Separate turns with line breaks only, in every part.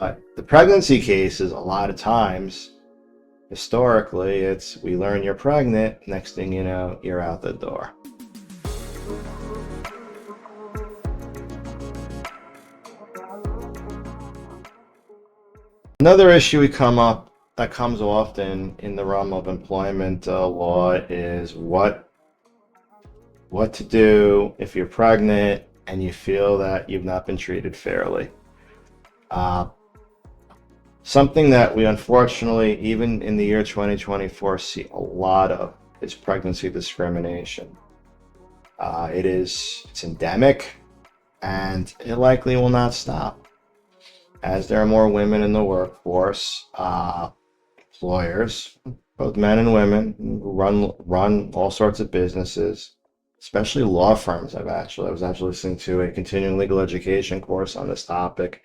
But the pregnancy cases, a lot of times, historically, it's we learn you're pregnant, next thing you know, you're out the door. Another issue that comes often in the realm of employment law is what to do if you're pregnant and you feel that you've not been treated fairly. Uh, Something that we unfortunately, even in the year 2024, see a lot of is pregnancy discrimination. It's endemic, and it likely will not stop. As there are more women in the workforce, employers, both men and women, who run all sorts of businesses, especially law firms. I was actually listening to a continuing legal education course on this topic,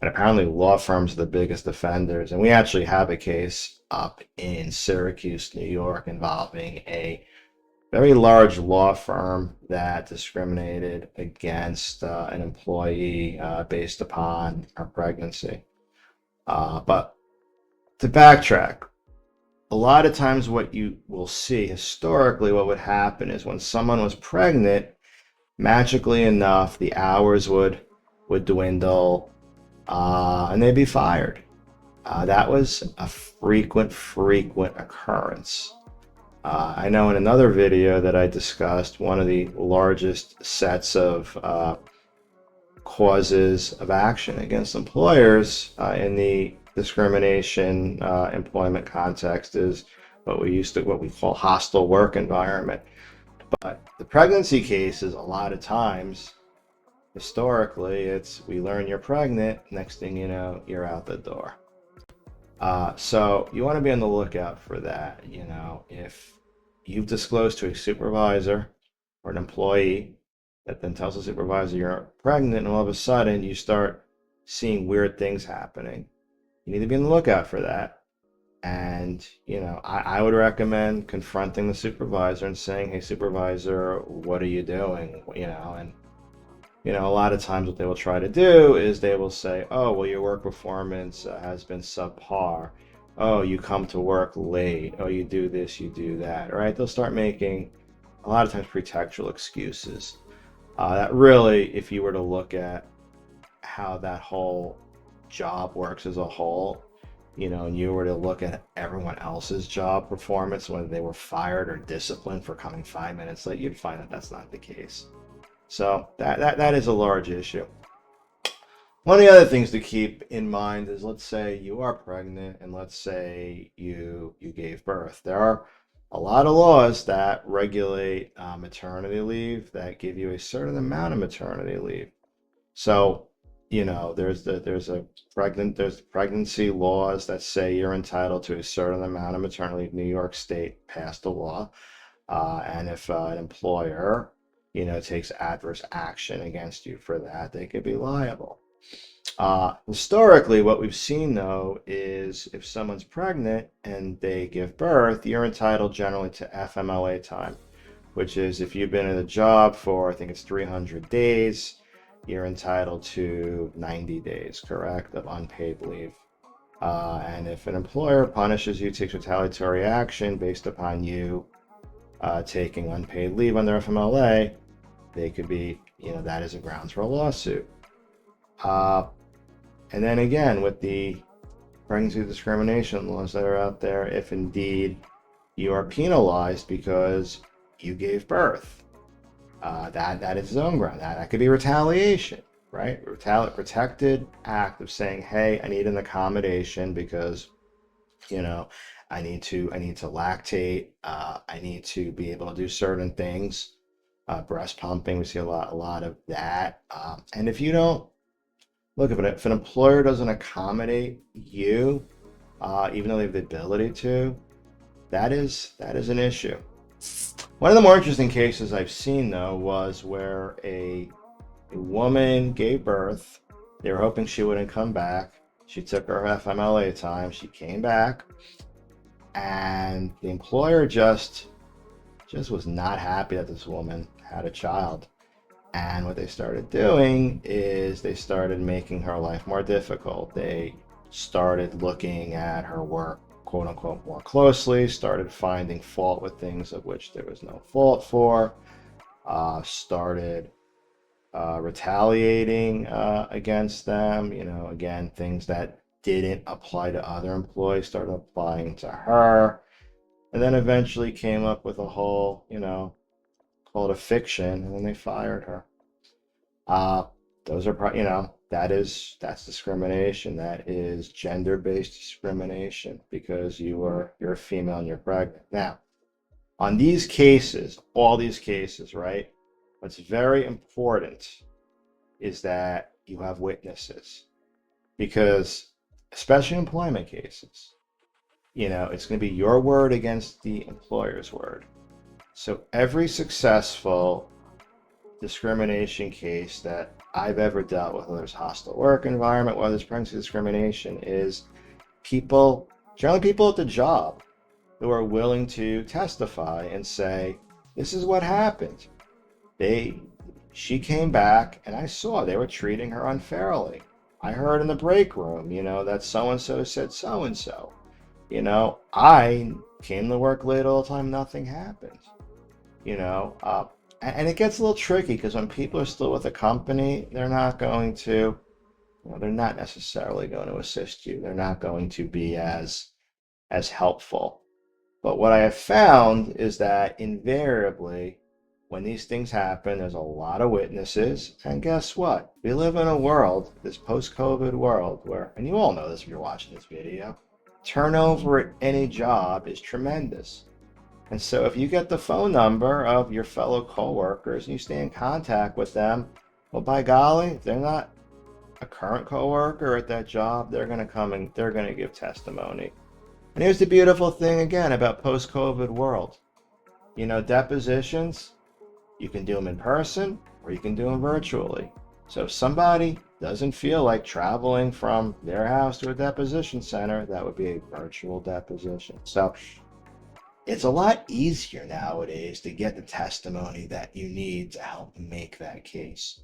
and apparently law firms are the biggest offenders. And we actually have a case up in Syracuse, New York, involving a very large law firm that discriminated against an employee based upon her pregnancy. But to backtrack, a lot of times what you will see historically, what would happen is when someone was pregnant, magically enough, the hours would dwindle, and they'd be fired. That was a frequent occurrence. I know in another video that I discussed, one of the largest sets of causes of action against employers in the discrimination employment context is what we call hostile work environment. But the pregnancy cases, a lot of times, historically, it's we learn you're pregnant, next thing you know, you're out the door. So you want to be on the lookout for that. If you've disclosed to a supervisor or an employee that then tells the supervisor you're pregnant, and all of a sudden you start seeing weird things happening, you need to be on the lookout for that. And, I would recommend confronting the supervisor and saying, hey, supervisor, what are you doing? A lot of times what they will try to do is they will say, oh, well, your work performance has been subpar. Oh, you come to work late. Oh, you do this, you do that, right? They'll start making, a lot of times, pretextual excuses. That really, if you were to look at how that whole job works as a whole, and you were to look at everyone else's job performance, whether they were fired or disciplined for coming 5 minutes late, you'd find that that's not the case. So that is a large issue. One of the other things to keep in mind is, let's say you are pregnant and let's say you gave birth. There are a lot of laws that regulate maternity leave that give you a certain amount of maternity leave. So, there's pregnancy laws that say you're entitled to a certain amount of maternity leave. New York State passed a law, and if an employer takes adverse action against you for that, they could be liable. Historically, what we've seen, though, is if someone's pregnant and they give birth, you're entitled generally to FMLA time, which is if you've been in a job for, I think it's 300 days, you're entitled to 90 days, correct, of unpaid leave. And if an employer punishes you, takes retaliatory action based upon you taking unpaid leave under FMLA, they could be, that is a grounds for a lawsuit. And then again, with the pregnancy discrimination laws that are out there, if indeed you are penalized because you gave birth, that is its own ground. That could be retaliation, right? Protected act of saying, hey, I need an accommodation because, I need to lactate. I need to be able to do certain things. Breast pumping, we see a lot of that. And if you don't, look, if an employer doesn't accommodate you, even though they have the ability to, that is an issue. One of the more interesting cases I've seen, though, was where a woman gave birth. They were hoping she wouldn't come back. She took her FMLA time. She came back, and the employer just was not happy that this woman had a child. And what they started doing is they started making her life more difficult. They started looking at her work, quote unquote, more closely, started finding fault with things of which there was no fault for, started retaliating against them. Again, things that didn't apply to other employees started applying to her. And then eventually came up with a whole, called a fiction, and then they fired her. Uh, those are, that's discrimination. That is gender-based discrimination because you're a female and you're pregnant. Now, on these cases, all these cases, right? What's very important is that you have witnesses because, especially in employment cases, it's going to be your word against the employer's word. So every successful discrimination case that I've ever dealt with, whether it's hostile work environment, whether it's pregnancy discrimination, is generally people at the job who are willing to testify and say, this is what happened. She came back and I saw they were treating her unfairly. I heard in the break room, that so-and-so said so-and-so. I came to work late all the time, nothing happened. And it gets a little tricky because when people are still with a company, they're not necessarily going to assist you. They're not going to be as helpful. But what I have found is that invariably, when these things happen, there's a lot of witnesses. And guess what? We live in a world, this post-COVID world, where, and you all know this if you're watching this video, turnover at any job is tremendous. And so if you get the phone number of your fellow coworkers and you stay in contact with them, well, by golly, if they're not a current coworker at that job, they're going to come and they're going to give testimony. And here's the beautiful thing again about post-COVID world. Depositions, you can do them in person or you can do them virtually. So if somebody doesn't feel like traveling from their house to a deposition center, that would be a virtual deposition. So it's a lot easier nowadays to get the testimony that you need to help make that case.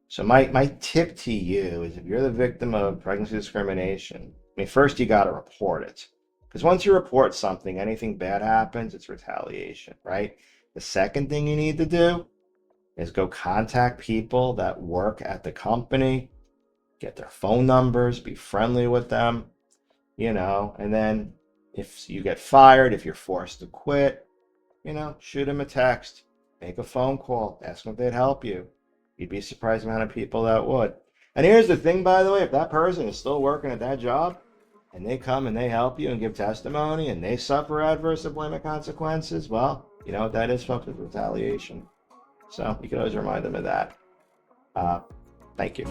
So my tip to you is if you're the victim of pregnancy discrimination, first you got to report it. Because once you report something, anything bad happens, it's retaliation, right? The second thing you need to do is go contact people that work at the company, get their phone numbers, be friendly with them, and then if you get fired, if you're forced to quit, shoot them a text, make a phone call, ask them if they'd help you. You'd be surprised the amount of people that would. And here's the thing, by the way, if that person is still working at that job and they come and they help you and give testimony and they suffer adverse employment consequences, well, you know what that is, folks? It's retaliation. So you can always remind them of that. Thank you.